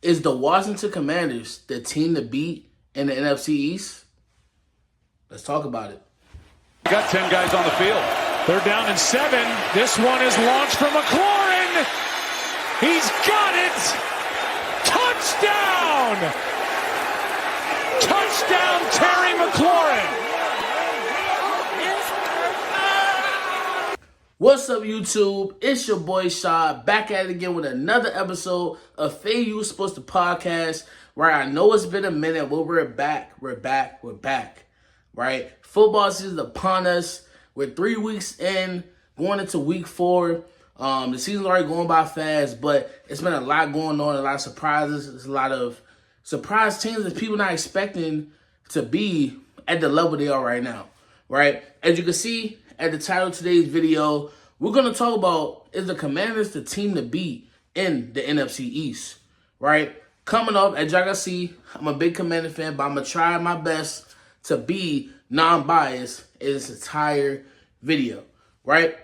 Is the Washington Commanders the team to beat in the NFC East? Let's talk about it. Got 10 guys on the field. They're down in 7. This one is launched from McLaurin. He's got it. Touchdown! Touchdown, Terry McLaurin. What's up, YouTube? It's your boy Shaw, back at it again with another episode of FAU Sports the Podcast, where I know it's been a minute, but we're back, right? Football season upon us. We're 3 weeks in, going into week 4. The season's already going by fast, but it's been a lot going on, a lot of surprises. There's a lot of surprise teams that people not expecting to be at the level they are right now, right? As you can see at the title of today's video, we're going to talk about, is the Commanders the team to beat in the NFC East, right? Coming up, as y'all can see, I'm a big Commander fan, but I'm going to try my best to be non-biased in this entire video, right?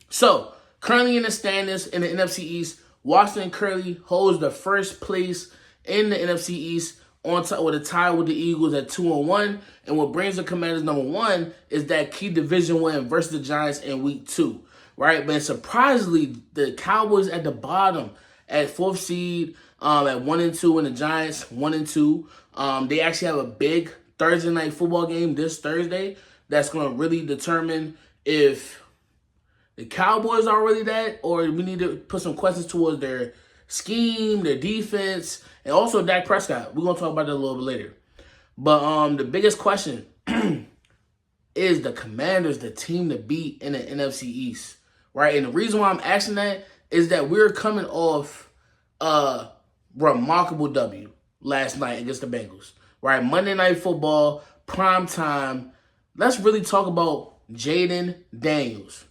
So, currently in the standings in the NFC East, Washington currently holds the first place in the NFC East on top with a tie with the Eagles at 2-1. And what brings the Commanders number 1 is that key division win versus the Giants in week 2, right? But surprisingly, the Cowboys at the bottom at 4th seed at 1-2, and the Giants 1-2. They actually have a big Thursday night football game this Thursday that's going to really determine if the Cowboys are really that, or we need to put some questions towards their scheme, their defense, and also Dak Prescott. We're going to talk about that a little bit later. But the biggest question is the Commanders the team to beat in the NFC East, right? And the reason why I'm asking that is that we're coming off a remarkable W last night against the Bengals, right? Monday Night Football, prime time. Let's really talk about Jayden Daniels,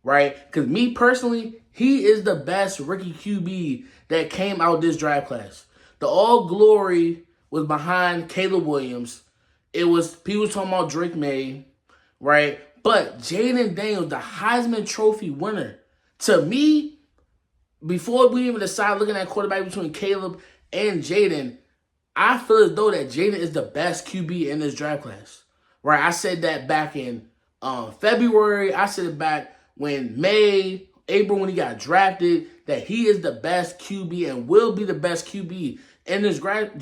right? Because me personally, he is the best rookie QB that came out this draft class. The all glory was behind Caleb Williams. It was people talking about Drake May, right? But Jayden Daniels, the Heisman Trophy winner, to me, before we even decide looking at quarterback between Caleb and Jayden, I feel as though that Jayden is the best QB in this draft class, right? I said that back in February. I said it back when April when he got drafted, that he is the best QB and will be the best QB in this draft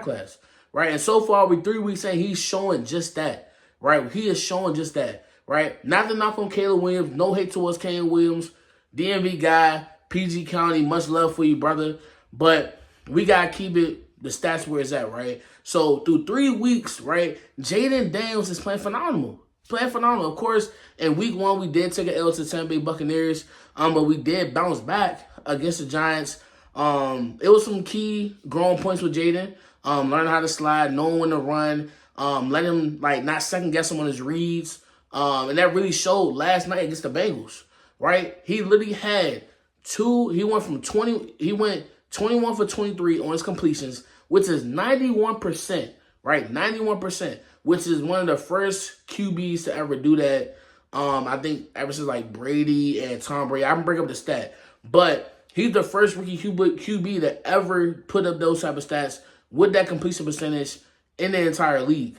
class, right? And so far, we're 3 weeks in, he's showing just that, right? He is showing just that, right? Not to knock on Caleb Williams, no hate towards Caleb Williams, DMV guy, PG County, much love for you, brother, but we got to keep it, the stats where it's at, right? So through 3 weeks, right, Jayden Daniels is playing phenomenal. Playing phenomenal. Of course, in week 1, we did take an L to the Tampa Bay Buccaneers, but we did bounce back against the Giants. It was some key growing points with Jayden. Learning how to slide, knowing when to run, let him not second guess him on his reads. And that really showed last night against the Bengals, right? He literally had he went 21 for 23 on his completions, which is 91%, right? 91%. Which is one of the first QBs to ever do that. I think ever since Brady and Tom Brady. I can bring up the stat. But he's the first rookie QB to ever put up those type of stats with that completion percentage in the entire league,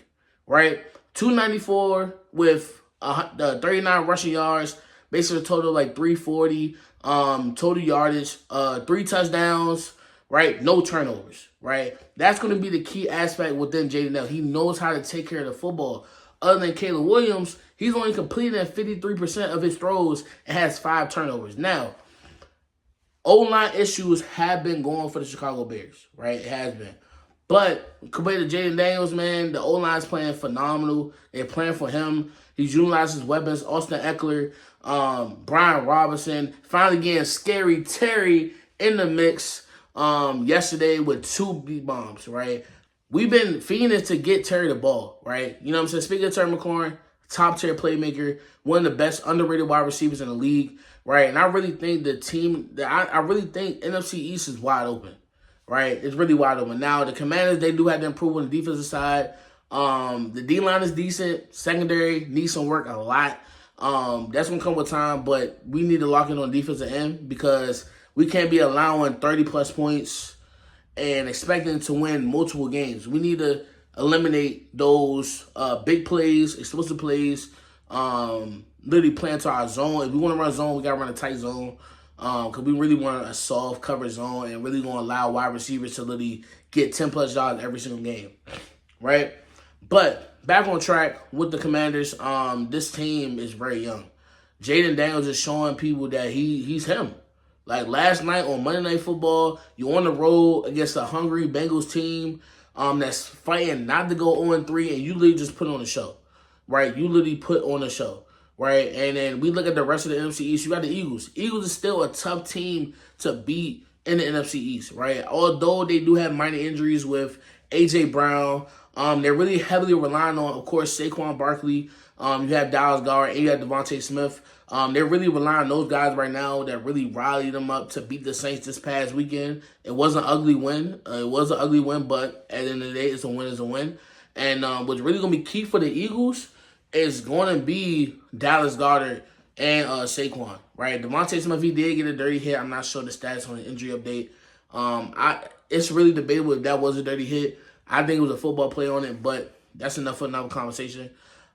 right? 294 with 39 rushing yards, basically a total of 340 total yardage, 3 touchdowns, right? No turnovers, right? That's going to be the key aspect within Jayden Daniels. He knows how to take care of the football. Other than Caleb Williams, he's only completed 53% of his throws and has 5 turnovers. Now, O-line issues have been going for the Chicago Bears, right? It has been. But compared to Jayden Daniels, man, the O-line's playing phenomenal. They're playing for him. He's utilizing his weapons. Austin Eckler, Brian Robinson, finally getting Scary Terry in the mix. Yesterday with 2 beat bombs, right? We've been fiending to get Terry the ball, right? You know what I'm saying? Speaking of Terry McLaurin, top tier playmaker, one of the best underrated wide receivers in the league, right? And I really think I really think NFC East is wide open, right? It's really wide open. Now, the Commanders, they do have to improve on the defensive side. The D-line is decent. Secondary needs some work a lot. That's going to come with time, but we need to lock in on defensive end because we can't be allowing 30-plus points and expecting to win multiple games. We need to eliminate those big plays, explosive plays, literally play into our zone. If we want to run zone, we got to run a tight zone because we really want a soft cover zone and really going to allow wide receivers to literally get 10-plus yards every single game, right? But back on track with the Commanders, this team is very young. Jaden Daniels is showing people that he's him. Like last night on Monday Night Football, you're on the road against a hungry Bengals team that's fighting not to go 0-3, and you literally just put on a show, right? You literally put on a show, right? And then we look at the rest of the NFC East. You got the Eagles. Eagles is still a tough team to beat in the NFC East, right? Although they do have minor injuries with A.J. Brown, they're really heavily relying on, of course, Saquon Barkley. You have Dallas Goedert and you have Devontae Smith. They're really relying on those guys right now that really rallied them up to beat the Saints this past weekend. It was an ugly win. But at the end of the day, it's a win is a win. And what's really going to be key for the Eagles is going to be Dallas Goedert and Saquon, right? Devontae Smith, he did get a dirty hit. I'm not sure the stats on the injury update. It's really debatable if that was a dirty hit. I think it was a football play on it, but that's enough for another conversation.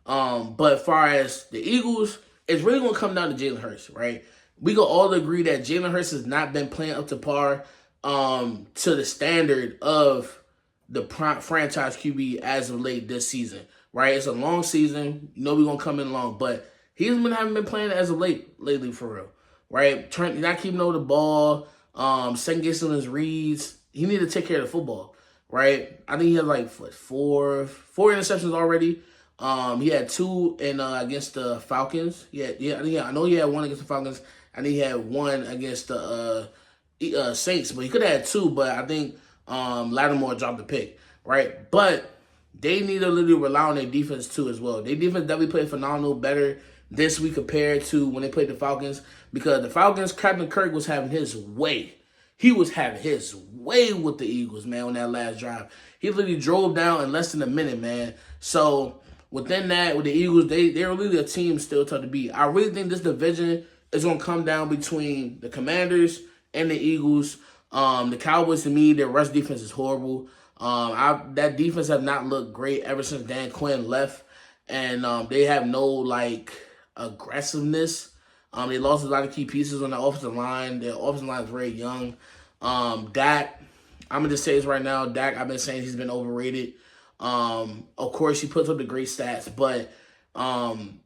But as far as the Eagles, it's really going to come down to Jalen Hurts, right? We can all agree that Jalen Hurts has not been playing up to par to the standard of the franchise QB as of late this season, right? It's a long season. You know we're going to come in long, but he haven't been playing as of lately for real, right? Not keeping over the ball, second guessing his reads. He need to take care of the football, right? I think he had like four interceptions already. He had 2 against the Falcons. I know he had 1 against the Falcons. I think he had 1 against the Saints, but he could have had 2. But I think Lattimore dropped the pick, right? But they need to literally rely on their defense too as well. Their defense definitely played phenomenal, better this week compared to when they played the Falcons, because the Falcons, Captain Kirk was having his way. He was having his way with the Eagles, man, on that last drive. He literally drove down in less than a minute, man. So within that, with the Eagles, they're really a team still tough to beat. I really think this division is going to come down between the Commanders and the Eagles. The Cowboys, to me, their rush defense is horrible. That defense have not looked great ever since Dan Quinn left, and they have no aggressiveness. They lost a lot of key pieces on the offensive line. Their offensive line is very young. Dak, I'm gonna just say this right now. Dak, I've been saying he's been overrated. Of course, he puts up the great stats, but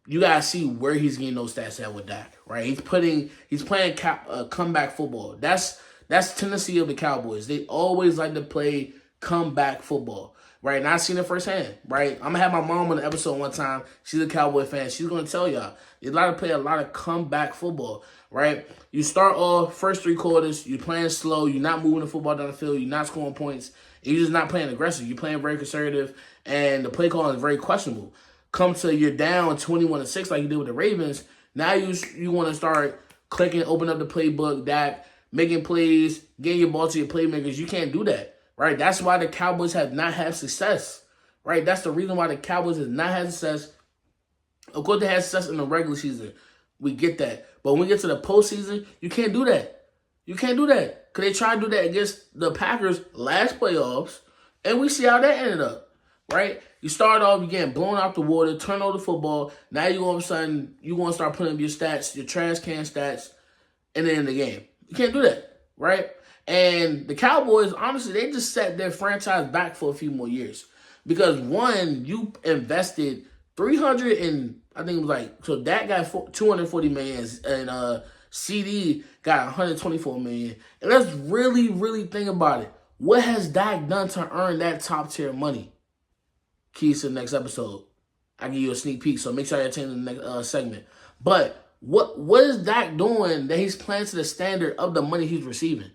you gotta see where he's getting those stats at with Dak, right? He's playing comeback football. That's tendency of the Cowboys. They always like to play comeback football, right? And I've seen it firsthand, right? I'm gonna have my mom on the episode one time. She's a Cowboy fan. She's gonna tell y'all they like to play a lot of comeback football, right? You start off first 3 quarters, you're playing slow, you're not moving the football down the field, you're not scoring points, you're just not playing aggressive. You're playing very conservative, and the play calling is very questionable. Come to you're down 21-6 like you did with the Ravens. Now you want to start clicking, open up the playbook, Dak, making plays, getting your ball to your playmakers. You can't do that, right? That's why the Cowboys have not had success, right? That's the reason why the Cowboys have not had success. Of course, they had success in the regular season. We get that. But when we get to the postseason, you can't do that. You can't do that. Because they tried to do that against the Packers last playoffs, and we see how that ended up, right? You start off, you're getting blown out the water, turn over the football. Now you all of a sudden, you want to start putting up your stats, your trash can stats, and then in the game. You can't do that, right? And the Cowboys, honestly, they just set their franchise back for a few more years. Because, one, you invested $300 and I think it was so Dak got $240 million and CD got $124 million. And let's really, really think about it. What has Dak done to earn that top tier money? Keys to the next episode. I'll give you a sneak peek, so make sure you attend the next segment. But what is Dak doing that he's playing to the standard of the money he's receiving?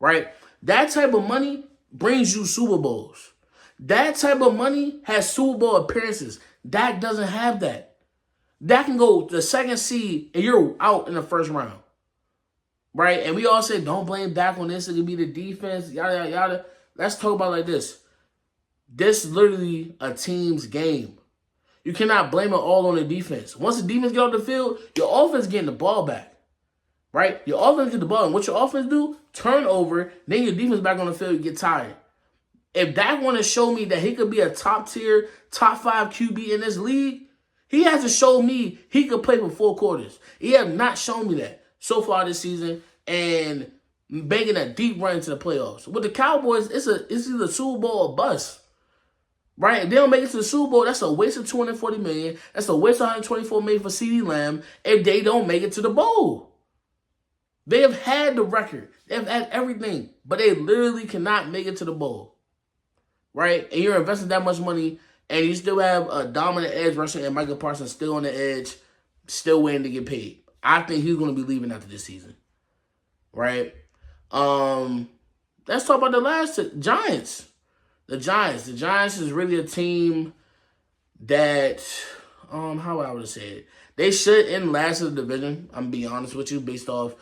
Right? That type of money brings you Super Bowls. That type of money has Super Bowl appearances. Dak doesn't have that. Dak can go the second seed and you're out in the first round. Right? And we all say, don't blame Dak on this. It could be the defense, yada, yada, yada. Let's talk about it like this. This is literally a team's game. You cannot blame it all on the defense. Once the defense get off the field, your offense getting the ball back. right? Your offense get the ball, and what your offense do? Turnover, then your defense back on the field, you get tired. If Dak want to show me that he could be a top tier, top 5 QB in this league, he has to show me he could play for 4 quarters. He have not shown me that so far this season, and making a deep run into the playoffs. With the Cowboys, it's either Super Bowl or bust. Right? If they don't make it to the Super Bowl, that's a waste of $240 million. That's a waste of $124 million for CeeDee Lamb if they don't make it to the bowl. They have had the record. They have had everything, but they literally cannot make it to the bowl. Right? And you're investing that much money, and you still have a dominant edge rusher and Michael Parsons still on the edge, still waiting to get paid. I think he's going to be leaving after this season. Right? Let's talk about the last Giants. The Giants. The Giants is really a team that, how I would say it? They should end last in the division. I'm being honest with you, based off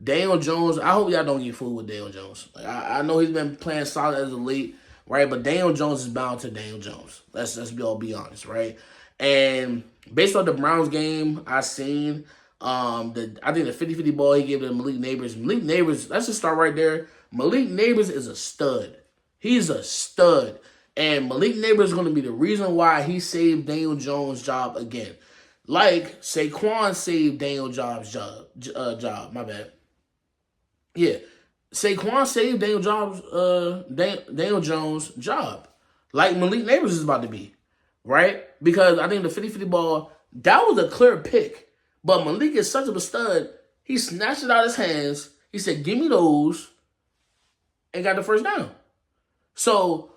Daniel Jones. I hope y'all don't get fooled with Daniel Jones. Like, I know he's been playing solid as of late, right? But Daniel Jones is bound to Daniel Jones. Let's all be honest, right? And based on the Browns game I seen, I think the 50-50 ball he gave to Malik Neighbors. Malik Neighbors, let's just start right there. Malik Neighbors is a stud. He's a stud. And Malik Neighbors is going to be the reason why he saved Daniel Jones' job again. Like Saquon saved Daniel Jones' job. My bad. Yeah. Saquon saved Daniel Jones' job. Like Malik Neighbors is about to be. Right? Because I think the 50-50 ball, that was a clear pick. But Malik is such a stud. He snatched it out of his hands. He said, give me those. And got the first down. So,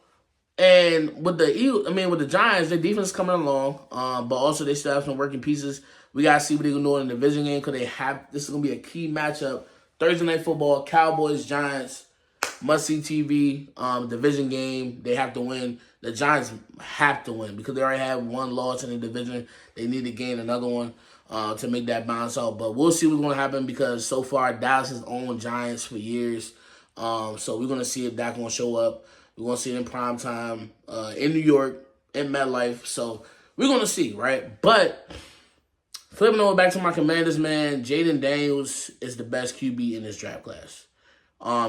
and with the Giants, their defense is coming along. But also they still have some working pieces. We got to see what they're going to do in the division game. Because this is going to be a key matchup. Thursday Night Football, Cowboys, Giants, must-see TV, division game. They have to win. The Giants have to win because they already have one loss in the division. They need to gain another one to make that bounce out. But we'll see what's going to happen because so far Dallas has owned Giants for years. So we're going to see if Dak going to show up. We're going to see it in prime time in New York, in MetLife. So we're going to see, right? But flipping over back to my Commanders, man, Jaden Daniels is the best QB in this draft class.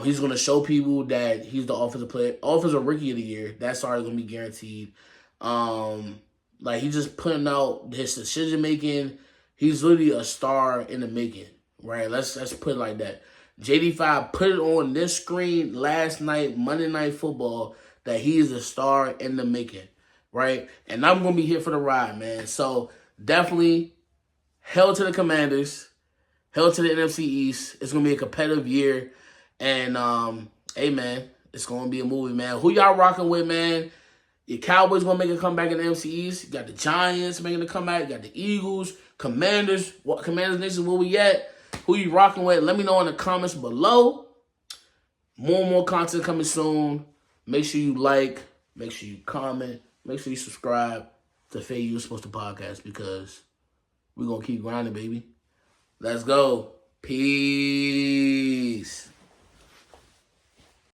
He's going to show people that he's the offensive rookie of the year. That's already going to be guaranteed. Like, he's just putting out his decision-making. He's literally a star in the making, right? Let's put it like that. JD5 put it on this screen last night, Monday Night Football, that he is a star in the making, right? And I'm going to be here for the ride, man. So, definitely, hell to the Commanders. Hell to the NFC East. It's going to be a competitive year. And, hey, man, it's going to be a movie, man. Who y'all rocking with, man? Your Cowboys going to make a comeback in the NFC East. You got the Giants making a comeback. You got the Eagles, Commanders. Commanders Nation, where we at? Who you rocking with? Let me know in the comments below. More and more content coming soon. Make sure you like. Make sure you comment. Make sure you subscribe to Fade You Supposed to Podcast because we're going to keep grinding, baby. Let's go. Peace.